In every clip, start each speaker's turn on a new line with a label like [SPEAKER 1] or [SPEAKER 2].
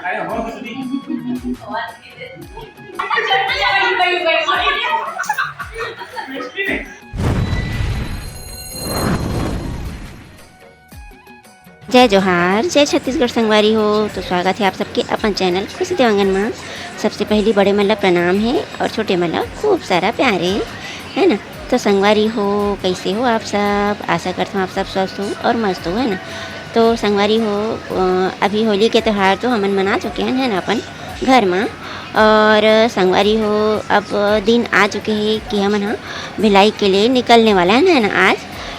[SPEAKER 1] जय जोहार, जय छत्तीसगढ़ संगवारी हो। तो स्वागत है आप सबके अपन चैनल खुशी देवांगन में। सबसे पहली बड़े मतलब प्रणाम है और छोटे मतलब खूब सारा प्यारे है ना। तो संगवारी हो, कैसे हो आप सब? आशा करता हूँ आप सब स्वस्थ हो और मस्त हो, है ना। तो संगवारी हो, अभी होली के त्यौहार तो हमन मना चुके हैं, है ना, अपन घर में। और संगवारी हो, अब दिन आ चुके हैं कि हमन हाँ भिलाई के लिए निकलने वाला है ना आज।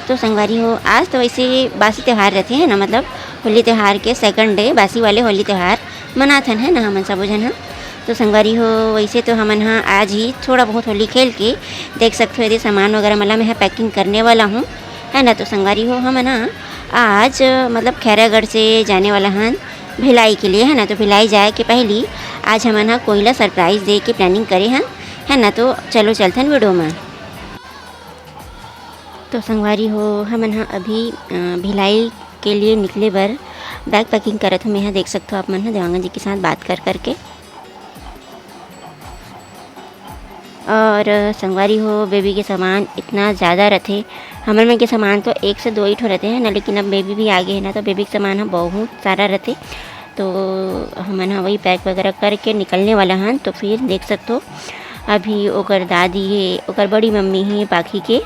[SPEAKER 1] तो संगवारी हो, आज तो वैसे बासी त्यौहार रहते हैं ना, मतलब होली त्यौहार के सेकंड डे बासी वाले होली त्यौहार मनाथन है ना हमन सब जन। हाँ तो संगवारी हो, वैसे तो हमन हाँ आज ही थोड़ा बहुत होली खेल के देख सकते हो, यदि सामान वगैरह मतलब मैं पैकिंग करने वाला हूँ, है ना। तो संगवारी हो, हमन हाँ आज मतलब खैरागढ़ से जाने वाला हन भिलाई के लिए, है ना। तो भिलाई जाए के पहली आज हमन हाँ कोयला सरप्राइज़ दे के प्लानिंग करे हन, है ना। तो चलो चलथन वीडियो में। तो संगवारी हो, हमन हाँ अभी भिलाई के लिए निकले बर बैग पैकिंग करत हूँ। यहाँ देख सकते हो आप मन हाँ देवांगन जी के साथ बात कर करके। और संगवारी हो, बेबी के सामान इतना ज़्यादा रहते, हमन में के सामान तो 1 से 2 ही ठो रहते हैं ना, लेकिन अब बेबी भी आगे है ना, तो बेबी के सामान हम बहुत सारा रहते। तो हमन हाँ वही पैक वगैरह करके निकलने वाला हन। तो फिर देख सकते हो अभी ओकर दादी है, ओकर बड़ी मम्मी है पाखी के,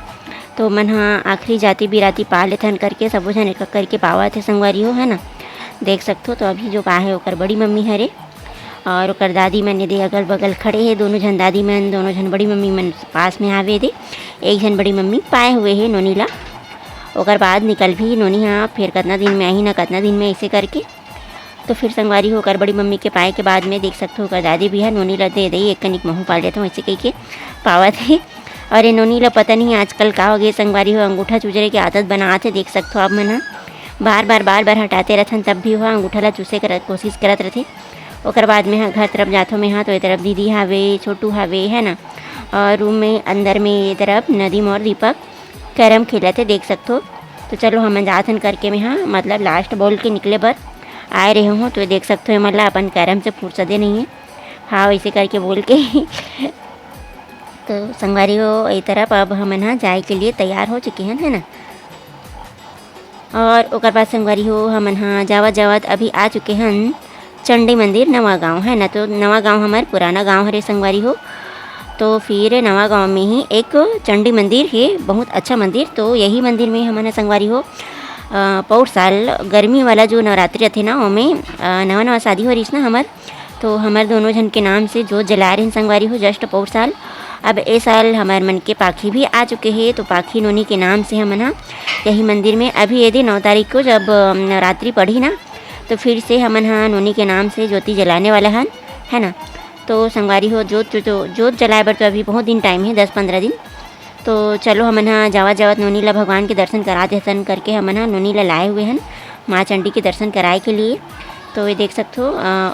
[SPEAKER 1] तो मन हाँ आखिरी जाति बिराती पा लेथन करके सब जन एक करके पावा थे संगवारी हो, है ना। देख सकते हो तो अभी जो पा है ओकर बड़ी मम्मी हरे और ओकर दादी मन दे अगल बगल खड़े है। दोनों जन दादी मन, दोनों जन बड़ी मम्मी मन पास में आवे दे। एक जन बड़ी मम्मी पाए हुए है नोनी ला, ओकर बाद निकल भी नोनी हाँ फिर कितना दिन में आई ना कितना दिन में ऐसे करके। तो फिर संगवारी होकर बड़ी मम्मी के पाए के बाद में देख सकते हो ओकर दादी भी है नोनी ला दे एक कनिक महू पाल देता हूँ ऐसे कह के पावा थे। और ये नोनी ला पता नहीं आजकल का हो गए संगवारी हो, अंगूठा चूजरे की आदत बनाते देख सकते हो आप मन। बार बार हटाते रहथन तब भी वह अंगूठा ला चूसे कर कोशिश करत रहते। ओकर बाद में हाँ घर तरफ जाथो में हाँ तो ये तरफ दीदी हावे, छोटू हावे, है ना। और रूम में अंदर में ये तरफ नदीम और दीपक कैरम खेलते देख सकते हो। तो चलो हम जाथन करके में हाँ मतलब लास्ट बॉल के निकले बर आए रहे हूँ। तो देख सकते हो मतलब अपन कैरम से फुर्सदे नहीं है, हाँ वैसे करके बोल के तो संगवारी हो ये तरफ अब हम यहाँ जाए के लिए तैयार हो चुके हैं, है ना। और ओकर बाद संगवारी हो हम यहाँ जावत अभी आ चुके हैं चंडी मंदिर नवा गांव, है ना। तो नवा गांव हमारे पुराना गांव हरे संगवारी हो। तो फिर नवा गांव में ही एक चंडी मंदिर है, बहुत अच्छा मंदिर। तो यही मंदिर में हमारे संगवारी हो पौर साल गर्मी वाला जो नवरात्रि रहते ना ओमें नवा नवा शादी हो रही ना हमार। तो हमारे दोनों जन के नाम से जो जला रहे हैं संगवारी हो जस्ट पौर साल। अब ए साल हमारे मन के पाखी भी आ चुके हैं, तो पाखी नोनी के नाम से हम ना यही मंदिर में अभी यदि 9 तारीख को जब नवरात्रि पढ़ी ना तो फिर से हम हाँ नोनी के नाम से ज्योति जलाने वाला हन, है ना। तो संगवारी हो जोत जलाए बर तो अभी बहुत दिन टाइम है, 10-15 दिन। तो चलो हम हाँ जावत नोनी ला भगवान के दर्शन करा देसन करके हम हाँ नोनी ला लाए हुए हैं माँ चंडी के दर्शन कराए के लिए। तो ये देख सकते हो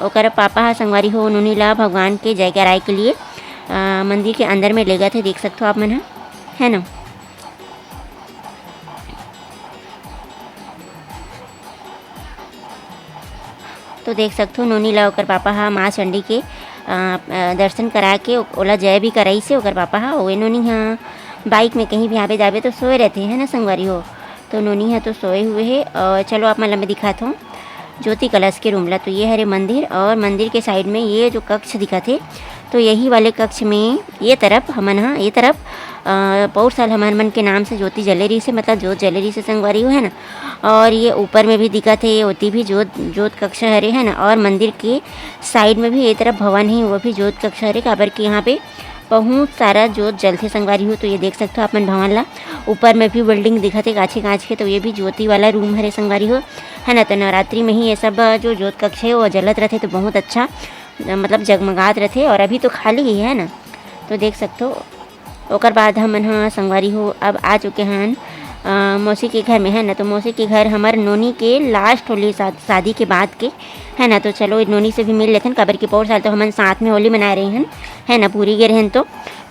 [SPEAKER 1] ओकर पापा हाँ संगवारी हो नोनी ला भगवान के जय कराए के लिए मंदिर के अंदर में ले गए थे, देख सकते हो आप मन हाँ, है ना। तो देख सकते हो नोनी ला ओकर पापा हाँ माँ चंडी के दर्शन करा के ओला जय भी कराई से ओकर पापा हाँ। ओए नोनी हाँ बाइक में कहीं भी आवे जावे तो सोए रहते हैं ना संगवारी हो। तो नोनी हाँ तो सोए हुए है। और चलो आप मतलब मैं दिखाता हूँ ज्योति कलश के रूम ला। तो ये हरे मंदिर और मंदिर के साइड में ये जो कक्ष दिखा थे, तो यही वाले कक्ष में ये तरफ हमन हाँ ये तरफ पौर साल हमारे मन के नाम से ज्योति जलेरी से मतलब जोत जलेरी से संगवारी हो, है ना। और ये ऊपर में भी दिखा थे होती भी जोत कक्ष हरे, है ना। और मंदिर के साइड में भी ये तरफ भवन है, वो भी जोत कक्ष हरे काबर कि यहाँ पे बहुत सारा जोत जलते संगवारी हो। तो ये देख सकते हो अपन भवन ला, ऊपर में भी बिल्डिंग दिखते कांच के, तो ये भी ज्योति वाला रूम हरे संगवारी हो, है ना। तो नवरात्रि में ही ये सब जो जोत कक्ष है वो जलत रहते, तो बहुत अच्छा मतलब जगमगात रहते। और अभी तो खाली ही है ना, तो देख सकते हो। ओकर बाद हम हाँ संगवारी हो अब आ चुके हैं मौसी के घर में, है ना। तो मौसी के घर हमारे नोनी के लास्ट होली शादी के बाद के, है ना। तो चलो नोनी से भी मिल लेते हैं काबर की पौर साल तो हम साथ में होली मना रहे हैं, है ना, पूरी गे रहन। तो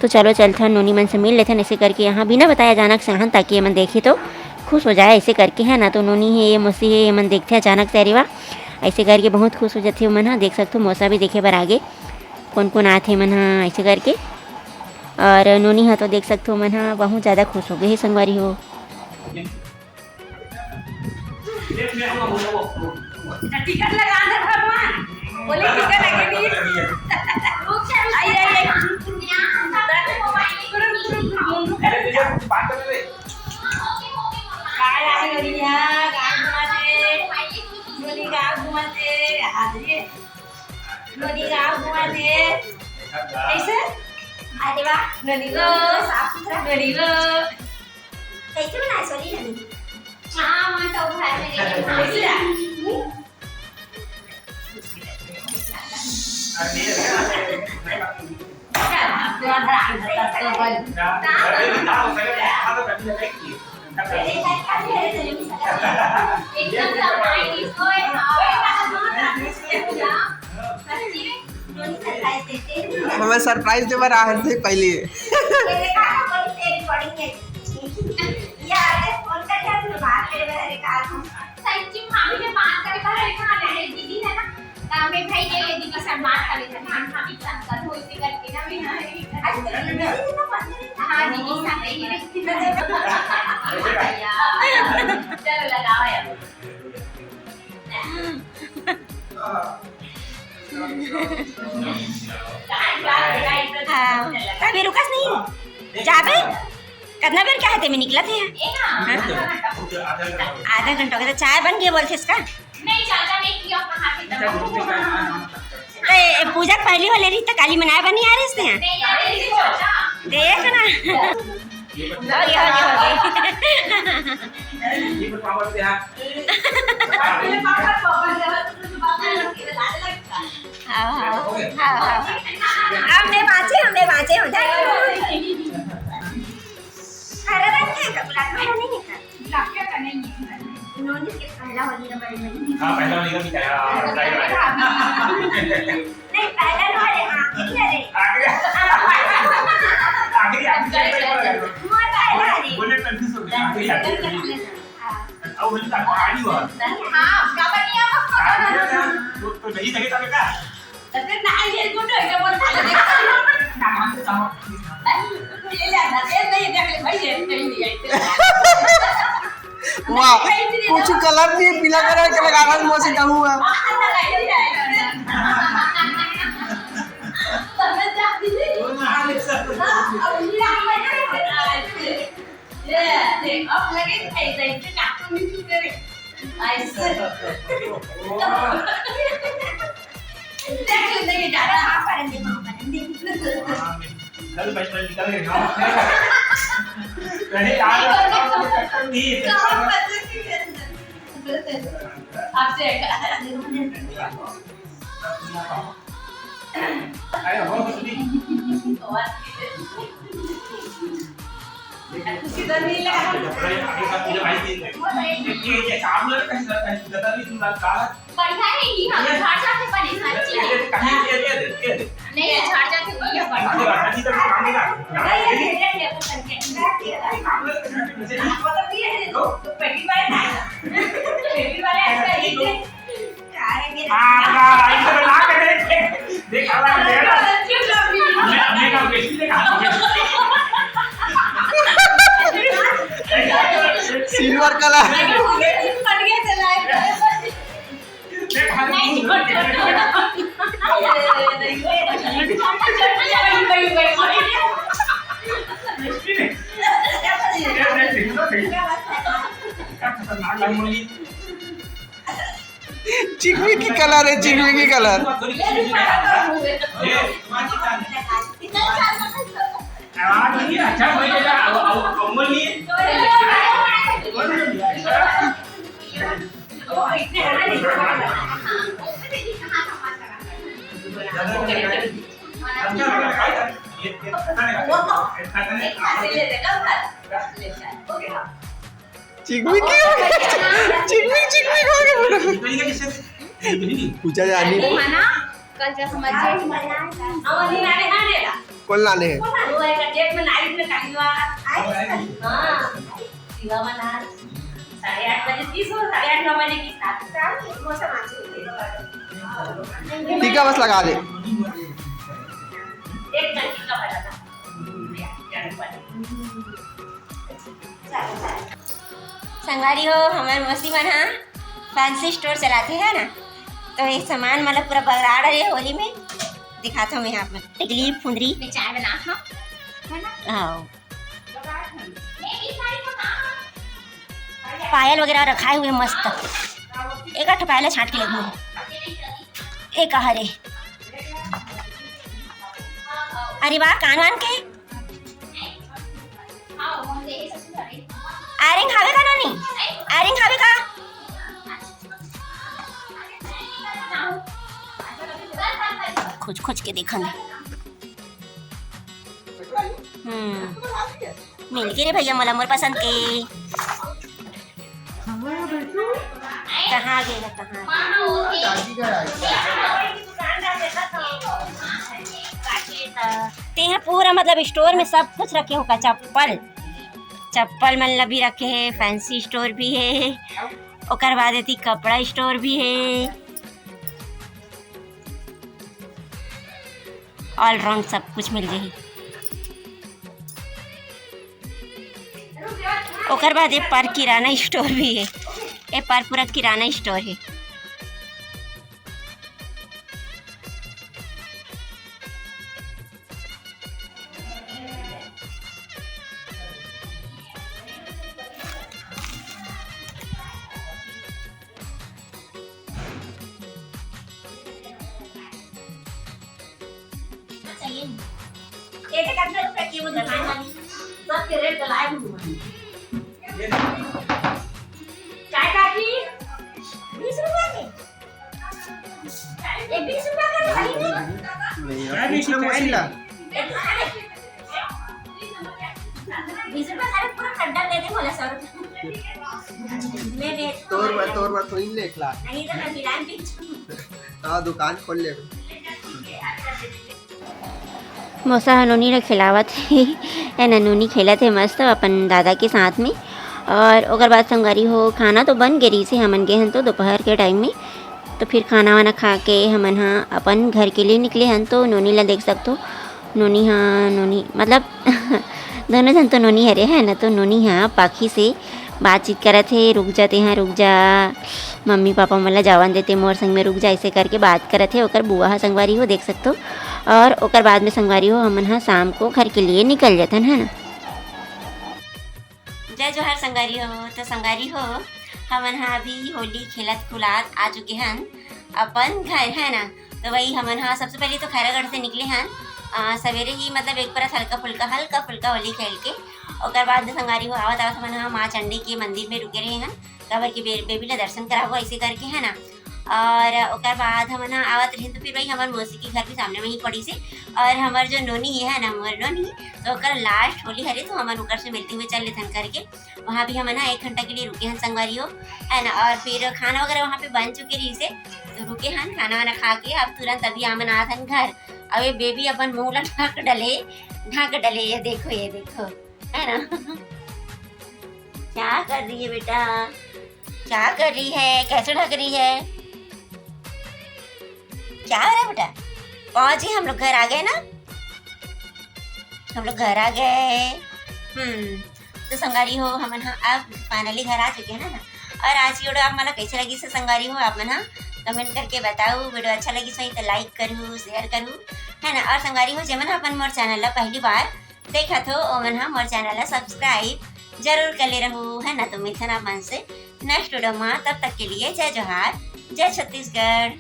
[SPEAKER 1] चलो चलते हैं नोनी मन से मिल लेते हैं ऐसे करके, यहाँ बिना बताया अचानक से हन ताकि ये मन देखे तो खुश हो जाए ऐसे करके, है ना। तो नोनी है ये मौसी है ये मन देखते हैं अचानक से, अरे वाह ऐसे करके बहुत खुश हो जाते मन ह। देख सकते हो मौसा भी देखे बर आगे कौन कौन आथे मन ह ऐसे करके। और नोनी ह तो देख सकते हो मन ह बहुत ज़्यादा खुश हो गए हे संगवारी हो।
[SPEAKER 2] टिकट लगा दे भगवान बोले टिकट लगे नहीं आई आई काय आहे नोनिया गाव घुमाते हाजरी नोनी गाव घुमाते कैसे अरे वाह नोनी गो साफ सुथरा नोनी गो कैसे बनाए सोनी नोनी हां मन तो भाई मेरे
[SPEAKER 3] हमें सरप्राइज दे रहा है पहले
[SPEAKER 2] मैं भाई ये दीदी के साथ बात कर लेते हैं हम भी साथ कर हो इसे करके ना मैं हां दीदी साथ ही चलो लगाओ यार
[SPEAKER 1] कभी रुकस नहीं जाबे कितना बेर क्या है ते में निकला थे आधा घंटा के तो चाय बन गया बोलते इसका
[SPEAKER 2] नहीं चाचा नहीं किया कहां से
[SPEAKER 1] ए पूजा पहली वाले रही तो काली मनाए बनी आ रही इसने
[SPEAKER 2] नहीं यार
[SPEAKER 1] देख ना हो गया हमें बाँचे हो जाए अरे रखे कपड़ा नहीं निकल
[SPEAKER 2] लाके का नहीं
[SPEAKER 1] नोनी के पहला वाली का बड़ी नहीं
[SPEAKER 4] हां पहला वाली का भी क्या
[SPEAKER 1] नहीं पहला वाले हां
[SPEAKER 4] आगे बोले कंफ्यूज हो गया अब बोले का गाड़ी हुआ
[SPEAKER 2] हां गावनिया
[SPEAKER 4] तो नहीं लगे तब का
[SPEAKER 2] तब नहीं ये गुड है बोल था देखा ये लगा ये नहीं देख ले भाई ये नहीं आई
[SPEAKER 3] वाह कुछ कलर नहीं पीला कलर के लगा रहा मौसी का हुआ
[SPEAKER 2] अब लगे ऐसे काटून नहीं करे ऐसे देख ले ज्यादा आप करेंगे
[SPEAKER 4] कल बैठ कर निकल गए ना नहीं यार नहीं
[SPEAKER 2] आपसे
[SPEAKER 4] अरे हो सुनी
[SPEAKER 2] खुशी तो नहीं लगा
[SPEAKER 4] आगे का पूजा भाई ये काम लग कैसे गदा भी तुम का
[SPEAKER 2] बढ़िया है ये हम झाड़ से बने सारी चीजें
[SPEAKER 4] ये
[SPEAKER 2] नहीं झाड़ से ये
[SPEAKER 4] आगे बढ़ा जी तो काम नहीं
[SPEAKER 2] नहीं
[SPEAKER 4] काम लग कैसे
[SPEAKER 2] मतलब ये है तो पहली बार आया पहली बार ऐसा ही
[SPEAKER 4] हां इधर ला के देख आला हमने का बेसी देखा
[SPEAKER 3] सिल्वर कलर
[SPEAKER 2] पट गया चला
[SPEAKER 3] चिकनी की कलर है चिकनी की कलर
[SPEAKER 4] अच्छा
[SPEAKER 3] चिकनी पूजा जानी
[SPEAKER 2] कल जब समझे
[SPEAKER 3] कौन लाने हैं
[SPEAKER 2] 8:30 बजे 30 हो 8:30 9 बजे की साथ मौसम अच्छी
[SPEAKER 3] ठीक है बस लगा दे।
[SPEAKER 2] एक घंटे का बना था संगवारी हो हमारे मौसी मन हाँ फैंसी स्टोर चलाते हैं ना, तो ये सामान मतलब पूरा बगड़ा रहे होली में दिखाता हूँ मैं यहाँ पर टिकली फुंदरी चाय बना हाँ पायल वगैरह रखाए हुए मस्त एक आठ पायल छाट के लगू एक हरे अरे वाह कान वान के आयरिंग खावे का नानी आयरिंग खावे का खोज खोज के देखा मिल के रे भैया मला मोर पसंद के कहाँ गए ते हैं पूरा मतलब स्टोर में सब कुछ रखे होगा चप्पल चप्पल मतलब भी रखे हैं फैंसी स्टोर भी है और बाद थी कपड़ा स्टोर भी है ऑलराउंड सब कुछ मिल जाए और बाद पर किराना स्टोर भी है ये पर पूरा किराना स्टोर है एक कितना रुपए की वो दुकान वाली सब के रेट लाए हुए चाय काकी 20 रुपए की ये 20 रुपए का खाली नहीं
[SPEAKER 3] पिछले मौसीला
[SPEAKER 2] 20 रुपए सारे पूरा खड्डा दे दे बोला 100 रुपए मैं दे
[SPEAKER 3] तोर बार तो इन लेख ला
[SPEAKER 2] नहीं तो मैं बिरान भी
[SPEAKER 3] हां दुकान खोल ले
[SPEAKER 1] मौसा नोनी ने खिलावत है ना नोनी खेलत है मस्त अपन दादा के साथ में और ओकर बाद संगवारी हो खाना तो बन गई से हमन गए हन तो दोपहर के टाइम में तो फिर खाना वाना खा के हमन हाँ अपन घर के लिए निकले हन तो नोनी ला देख सकते नोनी हाँ नोनी मतलब दोनों जन तो नोनी हरे है ना तो नोनी हाँ पाखी से बातचीत करत है रुक जाते हैं रुक जा मम्मी पापा मतलब जावन देते मोर संग में रुक जा ऐसे करके बात करत है ओकर बुआ संगवारी हो देख सकते और ओकर बाद में संगवारी हो हमन हाँ शाम को घर के लिए निकल जाते हैं ना।
[SPEAKER 2] जय जोहर संगवारी हो तो संगवारी हो हमन हाँ अभी होली खेलत खुलात आ चुके हैं अपन घर है ना तो वही हमन हाँ सबसे पहले तो खैरागढ़ से निकले हैं सवेरे ही मतलब एक परत हल्का फुल्का होली खेल के और बाद संगवारी हो आवत हमन हाँ माँ चंडी के मंदिर में रुके रहे हैं कबर के बेबी ला दर्शन कराबो ऐसे करके है ना और ओकर बाद हम ना आवत रही तो फिर भाई हमारे मौसी के घर के सामने में ही पड़ी से और हमार जो नोनी है ना हमार नोनी तो ओकर लास्ट होली हरे तो हमारे ओकर से मिलते हुए चल लेते करके वहाँ भी हम ना 1 घंटा के लिए रुके हैं संगवारी हो है ना और फिर खाना वगैरह वहाँ पे बन चुके रही से तो रुके हैं खाना वाना खा के अब तुरंत अभी आमन आते हैं घर अब ये बेबी अपन मुँह ला ढाक डले ये देखो है ना क्या कर रही है बेटा क्या कर रही है कैसे ढक रही है क्या हो रहा है बेटा पहुंचे हम लोग घर आ गए ना हम लोग घर आ गए तो संगवारी हो हम अब फाइनली घर आ चुके हैं ना और आज की वीडियो आप मतलब कैसे लगी से संगवारी हो आप मना कमेंट करके बताओ वीडियो अच्छा लगी सही तो लाइक करूँ शेयर करूँ है ना और संगवारी हो जमन अपन मोर चैनल पहली बार देखा तो ओमन हम मोर चैनल सब्सक्राइब जरूर कर ले रहूँ है ना तो मिलते हैं आप मन से नेक्स्ट वीडियो में तब तक के लिए जय जोहार जय छत्तीसगढ़।